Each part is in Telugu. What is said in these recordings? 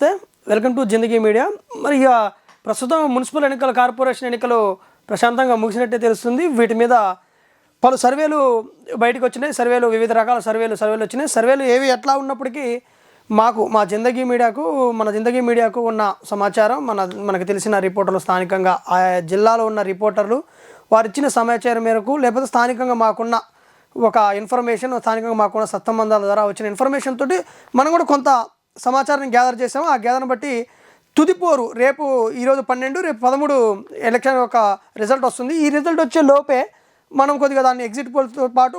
నమస్తే, వెల్కమ్ టు జిందగీ మీడియా. మరి ఇక ప్రస్తుతం మున్సిపల్ ఎన్నికలు, కార్పొరేషన్ ఎన్నికలు ప్రశాంతంగా ముగిసినట్టే తెలుస్తుంది. వీటి మీద పలు సర్వేలు బయటకు వచ్చినాయి. వివిధ రకాల సర్వేలు వచ్చినాయి. సర్వేలు ఏవి ఎట్లా ఉన్నప్పటికీ మా జిందగీ మీడియాకు ఉన్న సమాచారం, మనకు తెలిసిన రిపోర్టర్లు, స్థానికంగా ఆయా జిల్లాలో ఉన్న రిపోర్టర్లు వారు ఇచ్చిన సమాచారం మేరకు, లేకపోతే స్థానికంగా మాకున్న ఒక ఇన్ఫర్మేషన్, స్థానికంగా మాకున్న సత్సంబంధాల ద్వారా వచ్చిన ఇన్ఫర్మేషన్ తోటి మనం కూడా కొంత సమాచారాన్ని గ్యాదర్ చేసాము. ఆ గ్యాదర్ని బట్టి తుదిపోరు రేపు, ఈరోజు 12, రేపు 13 ఎలక్షన్ ఒక రిజల్ట్ వస్తుంది. ఈ రిజల్ట్ వచ్చే లోపే మనం కొద్దిగా దాన్ని ఎగ్జిట్ పోల్తో పాటు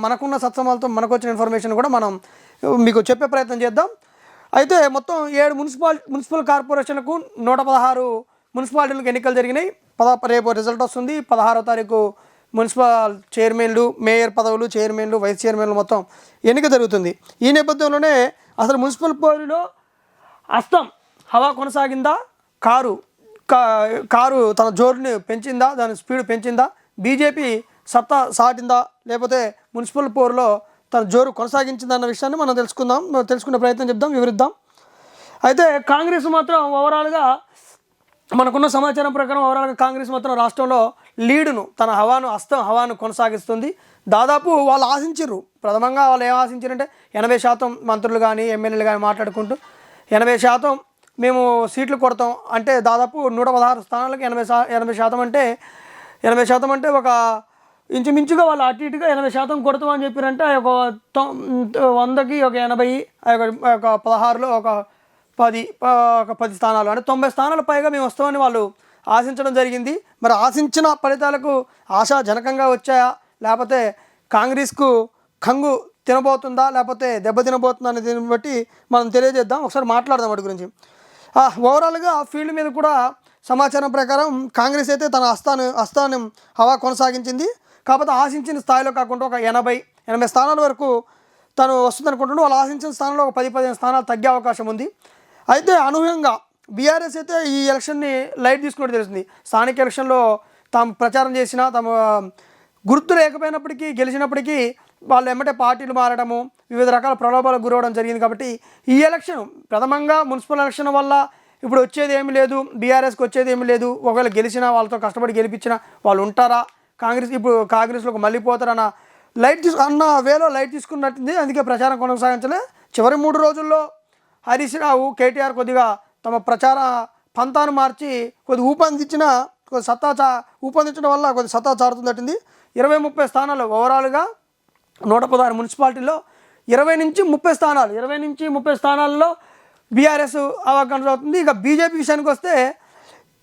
మనకున్న సత్సంబాలతో మనకు వచ్చిన ఇన్ఫర్మేషన్ కూడా మనం మీకు చెప్పే ప్రయత్నం చేద్దాం. అయితే మొత్తం 7 మున్సిపల్ కార్పొరేషన్లకు 116 మున్సిపాలిటీలకు ఎన్నికలు జరిగినాయి. రేపు రిజల్ట్ వస్తుంది. 16వ తారీఖు మున్సిపల్ చైర్మన్లు, మేయర్ పదవులు, చైర్మన్లు, వైస్ చైర్మన్లు మొత్తం ఎన్నిక జరుగుతుంది. ఈ నేపథ్యంలోనే అసలు మున్సిపల్ పోరులో అస్తం హవా కొనసాగిందా, కారు తన జోరుని పెంచిందా, దాని స్పీడ్ పెంచిందా, బీజేపీ సత్తా సాటిందా, లేకపోతే మున్సిపల్ పోరులో తన జోరు కొనసాగించిందా అన్న విషయాన్ని మనం తెలుసుకునే ప్రయత్నం చేద్దాం, వివరిద్దాం. అయితే కాంగ్రెస్ మాత్రం ఓవరాల్గా మనకున్న సమాచారం ప్రకారం కాంగ్రెస్ మాత్రం రాష్ట్రంలో లీడును, తన హవాను కొనసాగిస్తుంది. దాదాపు వాళ్ళు ఆశించారు, ప్రథమంగా వాళ్ళు ఏం ఆశించారంటే 80% మంత్రులు కానీ ఎమ్మెల్యేలు కానీ మాట్లాడుకుంటూ 80% మేము సీట్లు కొడతాం అంటే, దాదాపు 116 స్థానాలకు 80% అంటే 80% అంటే ఒక ఇంచుమించుగా వాళ్ళు అటు ఇటుగా 80% కొడతామని చెప్పారంటే, ఒక 100కి ఒక 80, ఒక 16లో ఒక 10 స్థానాలు అంటే 90 స్థానాల పైగా మేము వస్తామని వాళ్ళు ఆశించడం జరిగింది. మరి ఆశించిన ఫలితాలకు ఆశాజనకంగా వచ్చాయా, లేకపోతే కాంగ్రెస్కు కంగు తినబోతుందా, లేకపోతే దెబ్బ తినబోతుందా అనే దీన్ని బట్టి మనం తెలియజేద్దాం. ఒకసారి మాట్లాడదాం వాటి గురించి. ఓవరాల్గా ఫీల్డ్ మీద కూడా సమాచారం ప్రకారం కాంగ్రెస్ అయితే తన హస్తాన్ని హవా కొనసాగించింది. కాకపోతే ఆశించిన స్థాయిలో కాకుండా ఒక 80 స్థానాల వరకు తను వస్తుంది అనుకుంటున్నాడు. వాళ్ళు ఆశించిన స్థానంలో ఒక 10-15 స్థానాలు తగ్గే అవకాశం ఉంది. అయితే అనూహ్యంగా బీఆర్ఎస్ అయితే ఈ ఎలక్షన్ని లైట్ తీసుకున్నట్టు తెలుస్తుంది. స్థానిక ఎలక్షన్లో తాము ప్రచారం చేసినా, తమ గుర్తు లేకపోయినప్పటికీ, గెలిచినప్పటికీ వాళ్ళు ఎమ్మటే పార్టీలు మారడము, వివిధ రకాల ప్రలోభాలకు గురవడం జరిగింది. కాబట్టి ఈ ఎలక్షన్ ప్రథమంగా మున్సిపల్ ఎలక్షన్ వల్ల ఇప్పుడు వచ్చేది ఏమీ లేదు, బీఆర్ఎస్కి వచ్చేది ఏమీ లేదు. ఒకవేళ గెలిచినా, వాళ్ళతో కష్టపడి గెలిపించినా వాళ్ళు ఉంటారా, కాంగ్రెస్లోకి మళ్ళీ పోతారన్న వేలో లైట్ తీసుకున్నట్టుంది. అందుకే ప్రచారం కొనసాగించలే. చివరి 3 రోజుల్లో హరీష్ రావు, కేటీఆర్ కొద్దిగా తమ ప్రచార పంతాను మార్చి ఊపందించడం వల్ల కొద్ది సత్తా చారుతుందట్టింది. 20-30 స్థానాలు ఓవరాల్గా 116 మున్సిపాలిటీల్లో 20 నుంచి 30 స్థానాల్లో బీఆర్ఎస్ అవకాశం అవుతుంది. ఇక బీజేపీ విషయానికి వస్తే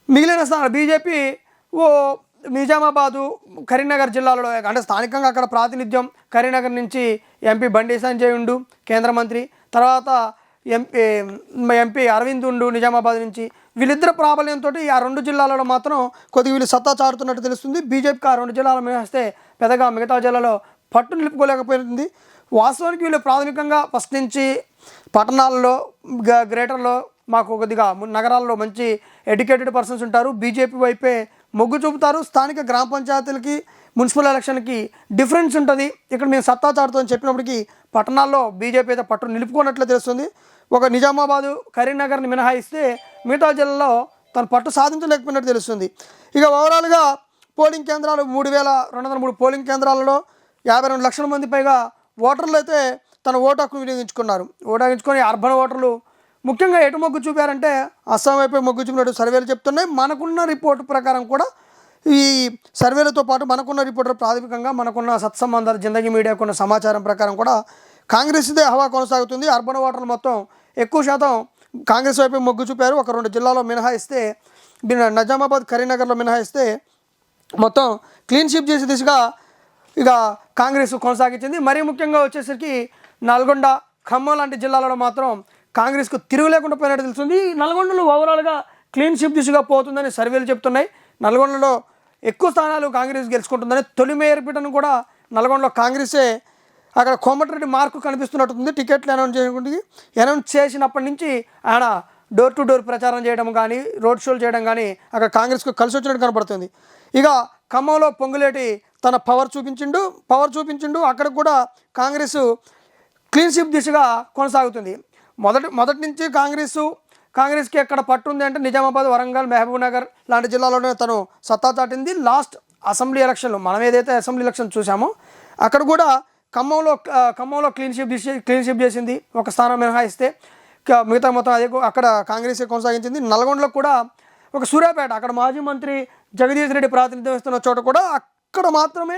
మిగిలిన స్థానాలు బీజేపీ నిజామాబాదు, కరీంనగర్ జిల్లాలలో, అంటే స్థానికంగా అక్కడ ప్రాతినిధ్యం, కరీంనగర్ నుంచి ఎంపీ బండి సంజయ్ ఉండు, కేంద్ర మంత్రి, తర్వాత ఎంపీ అరవింద్ ఉండు నిజామాబాద్ నుంచి. వీళ్ళిద్దరు ప్రాబల్యంతో ఆ 2 జిల్లాలలో మాత్రం కొద్దిగా వీళ్ళు సత్తా చారుతున్నట్టు తెలుస్తుంది. బీజేపీకి ఆ 2 జిల్లాలు మినహాయిస్తే పెద్దగా మిగతా జిల్లాలో పట్టు నిలుపుకోలేకపోయింది. వాస్తవానికి వీళ్ళు ప్రాథమికంగా ఫస్ట్ నుంచి పట్టణాల్లో, గ్రేటర్లో మాకు కొద్దిగా నగరాల్లో మంచి ఎడ్యుకేటెడ్ పర్సన్స్ ఉంటారు, బీజేపీ వైపే మొగ్గు చూపుతారు. స్థానిక గ్రామ పంచాయతీలకి, మున్సిపల్ ఎలక్షన్కి డిఫరెన్స్ ఉంటుంది. ఇక్కడ మేము సత్తా చాటుతో చెప్పినప్పటికీ పట్టణాల్లో బీజేపీ అయితే పట్టు నిలుపుకున్నట్లు తెలుస్తుంది. ఒక నిజామాబాదు, కరీంనగర్ని మినహాయిస్తే మిగతా జిల్లాలో తను పట్టు సాధించలేకపోయినట్టు తెలుస్తుంది. ఇక ఓవరాల్గా పోలింగ్ కేంద్రాలు 3203 పోలింగ్ కేంద్రాలలో 52 లక్షల మంది పైగా ఓటర్లు అయితే తన ఓటు హక్కు వినియోగించుకొని అర్బన్ ఓటర్లు ముఖ్యంగా ఎటు మొగ్గు చూపారంటే అస్సాం వైపే మొగ్గు చూపినట్టు సర్వేలు చెప్తున్నాయి. మనకున్న రిపోర్టు ప్రకారం కూడా, ఈ సర్వేలతో పాటు మనకున్న రిపోర్టర్ ప్రాథమికంగా మనకున్న సత్సంబంధాలు, జిందగీ మీడియాకున్న సమాచారం ప్రకారం కూడా కాంగ్రెస్దే హవా కొనసాగుతుంది. అర్బన్ ఓటర్లు మొత్తం ఎక్కువ శాతం కాంగ్రెస్ వైపే మొగ్గు చూపారు. ఒక 2 జిల్లాలో మినహాయిస్తే, నిజామాబాద్, కరీంనగర్లో మినహాయిస్తే మొత్తం క్లీన్ షీప్ చేసే దిశగా ఇక కాంగ్రెస్ కొనసాగించింది. మరీ ముఖ్యంగా వచ్చేసరికి నల్గొండ, ఖమ్మం లాంటి జిల్లాలలో మాత్రం కాంగ్రెస్కు తిరుగు లేకుండా పోయినట్టు తెలుస్తుంది. నల్గొండలో ఓవరాల్గా క్లీన్ షీప్ దిశగా పోతుందని సర్వేలు చెప్తున్నాయి. నల్గొండలో ఎక్కువ స్థానాలు కాంగ్రెస్ గెలుచుకుంటుందని, తొలి మేయర్ పీఠను కూడా నల్గొండలో కాంగ్రెసే, అక్కడ కోమటిరెడ్డి మార్కు కనిపిస్తున్నట్టుంది. టికెట్లు అనౌన్స్ చేసినప్పటి నుంచి ఆయన డోర్ టు డోర్ ప్రచారం చేయడం కానీ, రోడ్ షోలు చేయడం కానీ అక్కడ కాంగ్రెస్కు కలిసి వచ్చినట్టు కనపడుతుంది. ఇక ఖమ్మంలో పొంగులేటి తన పవర్ చూపించిండు. అక్కడ కూడా కాంగ్రెస్ క్లీన్ షీప్ దిశగా కొనసాగుతుంది. మొదటి నుంచి కాంగ్రెస్ కాంగ్రెస్కి ఎక్కడ పట్టుంది అంటే నిజామాబాద్, వరంగల్, మహబూబ్ నగర్ లాంటి జిల్లాలోనే తను సత్తా చాటింది. లాస్ట్ అసెంబ్లీ ఎలక్షన్లో మనం ఏదైతే అసెంబ్లీ ఎలక్షన్ చూసామో అక్కడ కూడా ఖమ్మంలో క్లీన్ షిప్ చేసింది, ఒక స్థానం మినహాయిస్తే మిగతా మొత్తం అదే అక్కడ కాంగ్రెస్ కొనసాగించింది. నల్గొండలో కూడా ఒక సూర్యాపేట, అక్కడ మాజీ మంత్రి జగదీష్ రెడ్డి ప్రాతినిధ్యం వస్తున్న చోట కూడా అక్కడ మాత్రమే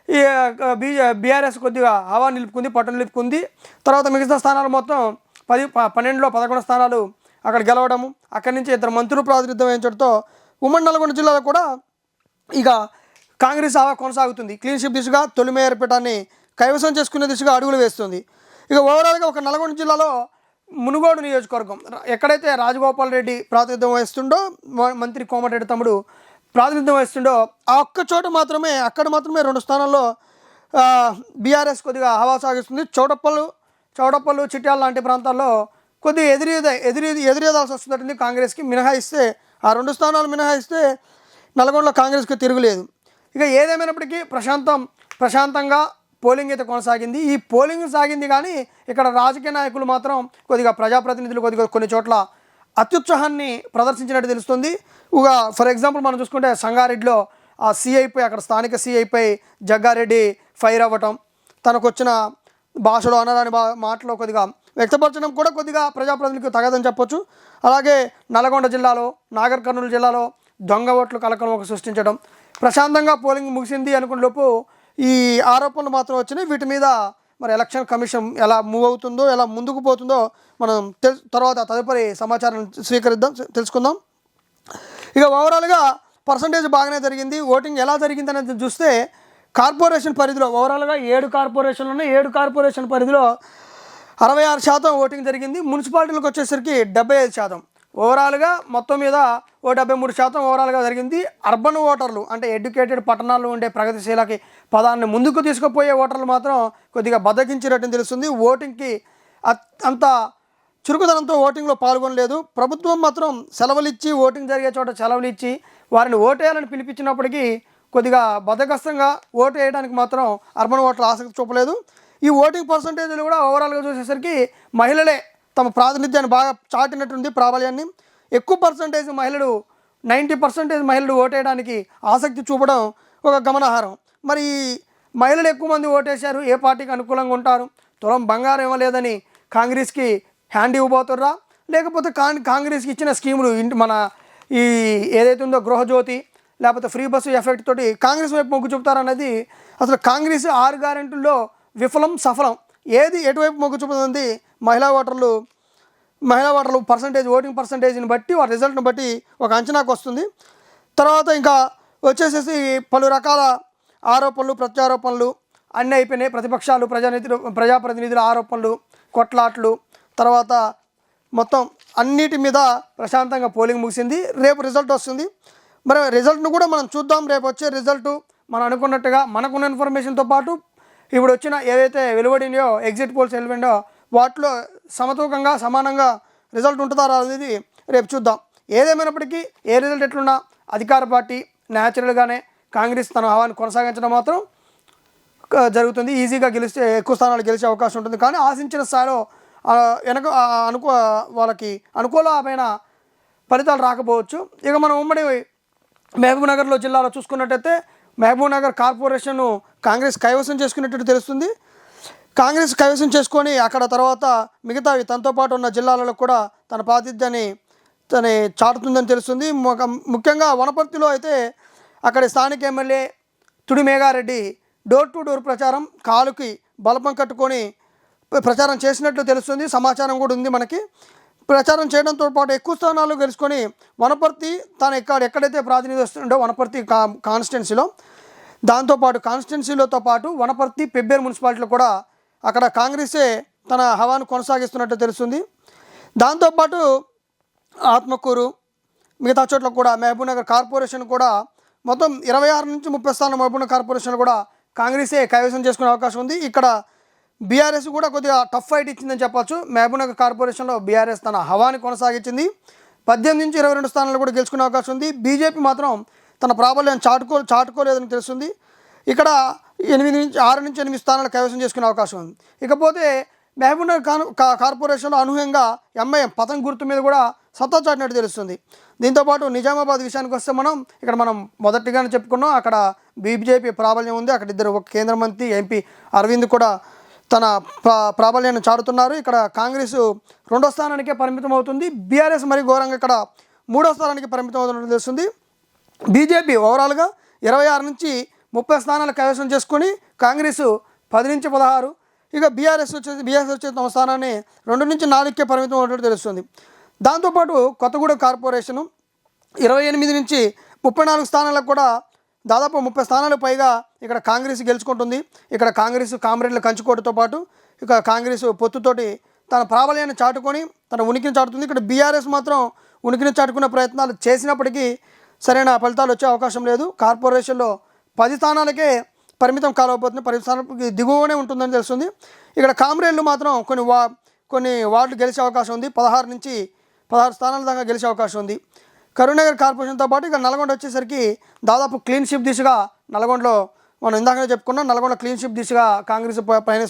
ఈ బీఆర్ఎస్ కొద్దిగా హవా నిలుపుకుంది, పట్టు నిలుపుకుంది. తర్వాత మిగతా స్థానాలు మొత్తం 12లో 11 స్థానాలు అక్కడ గెలవడము, అక్కడి నుంచి ఇద్దరు మంత్రులు ప్రాతినిధ్యం వహించడంతో ఉమ్మడి నల్గొండ జిల్లాలో కూడా ఇక కాంగ్రెస్ హవా కొనసాగుతుంది. క్లీన్ షిప్ దిశగా తొలి మేయర్ పీఠాన్ని కైవసం చేసుకునే దిశగా అడుగులు వేస్తుంది. ఇక ఓవరాల్గా ఒక నల్గొండ జిల్లాలో మునుగోడు నియోజకవర్గం ఎక్కడైతే రాజగోపాల్ రెడ్డి ప్రాతినిధ్యం వహిస్తుండో, మంత్రి కోమటిరెడ్డి తమ్ముడు ప్రాతినిధ్యం వహిస్తుండో ఆ ఒక్క చోట మాత్రమే, అక్కడ మాత్రమే 2 స్థానాల్లో బీఆర్ఎస్ కొద్దిగా హవా సాగిస్తుంది. చౌడప్పలు, చిట్యాల లాంటి ప్రాంతాల్లో కొద్దిగా ఎదురేదాల్సి వస్తుందంటుంది కాంగ్రెస్కి. మినహాయిస్తే ఆ 2 స్థానాలు మినహాయిస్తే నల్గొండలో కాంగ్రెస్కి తిరుగులేదు. ఇక ఏదేమైనప్పటికీ ప్రశాంతంగా పోలింగ్ అయితే కొనసాగింది. ఈ పోలింగ్ సాగింది కానీ ఇక్కడ రాజకీయ నాయకులు మాత్రం కొద్దిగా ప్రజాప్రతినిధులు కొన్ని చోట్ల అత్యుత్సాహాన్ని ప్రదర్శించినట్టు తెలుస్తుంది. ఇక ఫర్ ఎగ్జాంపుల్ మనం చూసుకుంటే సంగారెడ్డిలో ఆ సిఐపై, అక్కడ స్థానిక సిఐపై జగ్గారెడ్డి ఫైర్ అవ్వటం, తనకు వచ్చిన భాషలో అనరాని మాటలో కొద్దిగా వ్యక్తపరచడం కూడా కొద్దిగా ప్రజాప్రతినిధులకు తగదని చెప్పొచ్చు. అలాగే నల్గొండ జిల్లాలో, నాగర్ కర్నూలు జిల్లాలో దొంగ ఓట్లు కలకలం సృష్టించడం, ప్రశాంతంగా పోలింగ్ ముగిసింది అనుకున్న లోపు ఈ ఆరోపణలు మాత్రం వచ్చినాయి. వీటి మీద మరి ఎలక్షన్ కమిషన్ ఎలా మూవ్ అవుతుందో, ఎలా ముందుకు పోతుందో మనం తదుపరి సమాచారం తెలుసుకుందాం. ఇక ఓవరాల్గా పర్సంటేజ్ బాగానే జరిగింది. ఓటింగ్ ఎలా జరిగింది అనేది చూస్తే కార్పొరేషన్ పరిధిలో ఓవరాల్గా 7 కార్పొరేషన్లు ఉన్నాయి. 7 కార్పొరేషన్ పరిధిలో 66% ఓటింగ్ జరిగింది. మున్సిపాలిటీలకు వచ్చేసరికి 75%. ఓవరాల్గా మొత్తం మీద 73% ఓవరాల్గా జరిగింది. అర్బన్ ఓటర్లు అంటే ఎడ్యుకేటెడ్, పట్టణాల్లో ఉండే ప్రగతిశీలకి పదాన్ని ముందుకు తీసుకుపోయే ఓటర్లు మాత్రం కొద్దిగా బద్దకించినట్టు తెలుస్తుంది. ఓటింగ్కి అంత చురుకుదనంతో ఓటింగ్లో పాల్గొనలేదు. ప్రభుత్వం మాత్రం సెలవులిచ్చి, ఓటింగ్ జరిగే చోట సెలవులు ఇచ్చి వారిని ఓటేయాలని పిలిపించినప్పటికీ కొద్దిగా బద్దకస్తంగా ఓటు వేయడానికి మాత్రం అర్బన్ ఓటర్లు ఆసక్తి చూపలేదు. ఈ ఓటింగ్ పర్సంటేజ్లు కూడా ఓవరాల్గా చూసేసరికి మహిళలే తమ ప్రాతినిధ్యాన్ని బాగా చాటినట్టుంది, ప్రాబల్యాన్ని. ఎక్కువ పర్సంటేజ్ మహిళలు 90% మహిళలు ఓటేయడానికి ఆసక్తి చూపడం ఒక గమనార్హం. మరి మహిళలు ఎక్కువ మంది ఓటేశారు, ఏ పార్టీకి అనుకూలంగా ఉంటారు, తులం బంగారం ఇవ్వలేదని కాంగ్రెస్కి హ్యాండ్ ఇవ్వబోతుర్రా, లేకపోతే కాంగ్రెస్కి ఇచ్చిన స్కీములు మన ఈ ఏదైతే ఉందో గృహజ్యోతి లేకపోతే ఫ్రీ బస్సు ఎఫెక్ట్ తోటి కాంగ్రెస్ వైపు మొగ్గు చూపుతారనేది అసలు కాంగ్రెస్ 6 గ్యారెంటీల్లో విఫలం సఫలం ఏది ఎటువైపు మొగ్గు చూపుతుంది మహిళా ఓటర్లు ఓటింగ్ పర్సంటేజ్ని బట్టి వారి రిజల్ట్ని బట్టి ఒక అంచనాకు వస్తుంది. తర్వాత ఇంకా వచ్చేసేసి పలు రకాల ఆరోపణలు, ప్రత్యారోపణలు అన్నీ అయిపోయినాయి. ప్రతిపక్షాలు, ప్రజాప్రతినిధుల ఆరోపణలు, కొట్లాట్లు, తర్వాత మొత్తం అన్నిటి మీద ప్రశాంతంగా పోలింగ్ ముగిసింది. రేపు రిజల్ట్ వస్తుంది. మరి రిజల్ట్ను కూడా మనం చూద్దాం. రేపు వచ్చే రిజల్టు మనం అనుకున్నట్టుగా మనకున్న ఇన్ఫర్మేషన్తో పాటు ఇప్పుడు వచ్చిన ఏదైతే వెలువడినాయో ఎగ్జిట్ పోల్స్ వెలువడినాయో వాటిలో సమతూకంగా సమానంగా రిజల్ట్ ఉంటుందా అనేది రేపు చూద్దాం. ఏదేమైనప్పటికీ ఏ రిజల్ట్ ఎట్లున్నా అధికార పార్టీ న్యాచురల్గానే కాంగ్రెస్ తన హవాన్ని కొనసాగించడం మాత్రం జరుగుతుంది. ఈజీగా గెలిస్తే ఎక్కువ స్థానాలు గెలిచే అవకాశం ఉంటుంది. కానీ ఆశించిన స్థాయిలో వాళ్ళకి అనుకూలమైన ఫలితాలు రాకపోవచ్చు. ఇక మనం ఉమ్మడి మహబూబ్నగర్లో జిల్లాలో చూసుకున్నట్టయితే మహబూబ్నగర్ కార్పొరేషన్ను కాంగ్రెస్ కైవసం చేసుకున్నట్టు తెలుస్తుంది. కాంగ్రెస్ కైవసం చేసుకొని అక్కడ తర్వాత మిగతావి తనతో పాటు ఉన్న జిల్లాలలో కూడా తన ప్రాతినిధ్యాన్ని చాటుతుందని తెలుస్తుంది. ముఖ్యంగా వనపర్తిలో అయితే అక్కడి స్థానిక MLA Thudi Megha Reddy door to door ప్రచారం కాలుకి బలపం కట్టుకొని ప్రచారం చేసినట్లు తెలుస్తుంది. సమాచారం కూడా ఉంది మనకి. ప్రచారం చేయడంతో పాటు ఎక్కువ స్థానాలు గెలుచుకొని వనపర్తి తను ఎక్కడైతే ప్రాతినిధ్యం వస్తుండో వనపర్తి కాన్స్టిట్యున్సీలో, దాంతోపాటు కాన్స్టిట్యున్సీలతో పాటు వనపర్తి, పెబ్బేరు మున్సిపాలిటీలో కూడా అక్కడ కాంగ్రెసే తన హవాను కొనసాగిస్తున్నట్టు తెలుస్తుంది. దాంతోపాటు ఆత్మకూరు మిగతా చోట్ల కూడా మహబూబ్నగర్ కార్పొరేషన్ కూడా మొత్తం 26 నుంచి 30 స్థానాలు మహబూబ్నగర్ కార్పొరేషన్ కూడా కాంగ్రెసే కైవసం చేసుకునే అవకాశం ఉంది. ఇక్కడ బీఆర్ఎస్ కూడా కొద్దిగా టఫ్ ఫైట్ ఇచ్చిందని చెప్పొచ్చు. మహబూబ్నగర్ కార్పొరేషన్లో బీఆర్ఎస్ తన హవాని కొనసాగించింది. 18 నుంచి 22 స్థానాలు కూడా గెలుచుకునే అవకాశం ఉంది. బీజేపీ మాత్రం తన ప్రాబల్యాన్ని చాటుకోలేదని తెలుస్తుంది. ఇక్కడ 6 నుంచి 8 స్థానాలు కైవసం చేసుకునే అవకాశం ఉంది. ఇకపోతే మహబూబ్నగర్ కార్పొరేషన్లో అనూహ్యంగా ఎంఐఎం పతంగ్ గుర్తు మీద కూడా సత్తా చాటినట్టు తెలుస్తుంది. దీంతోపాటు నిజామాబాద్ విషయానికి వస్తే మనం మొదటిగానే చెప్పుకున్నాం, అక్కడ బీజేపీ ప్రాబల్యం ఉంది. అక్కడ ఇద్దరు, ఒక కేంద్ర మంత్రి ఎంపీ అరవింద్ కూడా తన ప్రాబల్యాన్ని చాటుతున్నారు. ఇక్కడ కాంగ్రెస్ 2వ స్థానానికే పరిమితం అవుతుంది. బీఆర్ఎస్ మరి ఘోరంగా ఇక్కడ 3వ స్థానానికి పరిమితం అవుతున్నట్టు తెలుస్తుంది. బీజేపీ ఓవరాల్గా 26 నుంచి 30 స్థానాలు కైవసం చేసుకుని కాంగ్రెస్ 10 నుంచి 16, ఇక బీఆర్ఎస్ వచ్చే తమ స్థానాన్ని 2 నుంచి 4కే పరిమితం అవుతున్నట్టు తెలుస్తుంది. దాంతోపాటు కొత్తగూడెం కార్పొరేషను 28 నుంచి 34 స్థానాలకు కూడా దాదాపు 30 స్థానాలకు పైగా ఇక్కడ కాంగ్రెస్ గెలుచుకుంటుంది. ఇక్కడ కాంగ్రెస్ కామ్రేడ్ల కంచుకోటుతో పాటు ఇక కాంగ్రెస్ పొత్తుతోటి తన ప్రాబల్యాన్ని చాటుకొని తన ఉనికిని చాటుతుంది. ఇక్కడ బీఆర్ఎస్ మాత్రం ఉనికిని చాటుకునే ప్రయత్నాలు చేసినప్పటికీ సరైన ఫలితాలు వచ్చే అవకాశం లేదు. కార్పొరేషన్లో 10 స్థానాలకే పరిమితం కాలేకపోతుంది, 10 స్థానాలకి దిగువనే ఉంటుందని తెలుస్తుంది. ఇక్కడ కామ్రేడ్లు మాత్రం కొన్ని వార్డులు గెలిచే అవకాశం ఉంది. 16 నుంచి 16 స్థానాల దాకా గెలిచే అవకాశం ఉంది. కరీంనగర్ కార్పొరేషన్తో పాటు ఇక నల్గొండ వచ్చేసరికి దాదాపు క్లీన్ షిప్ దిశగా నల్గొండలో మనం ఇందాకనే చెప్పుకున్నాం, నల్గొండ క్లీన్ షిప్ దిశగా కాంగ్రెస్ పైన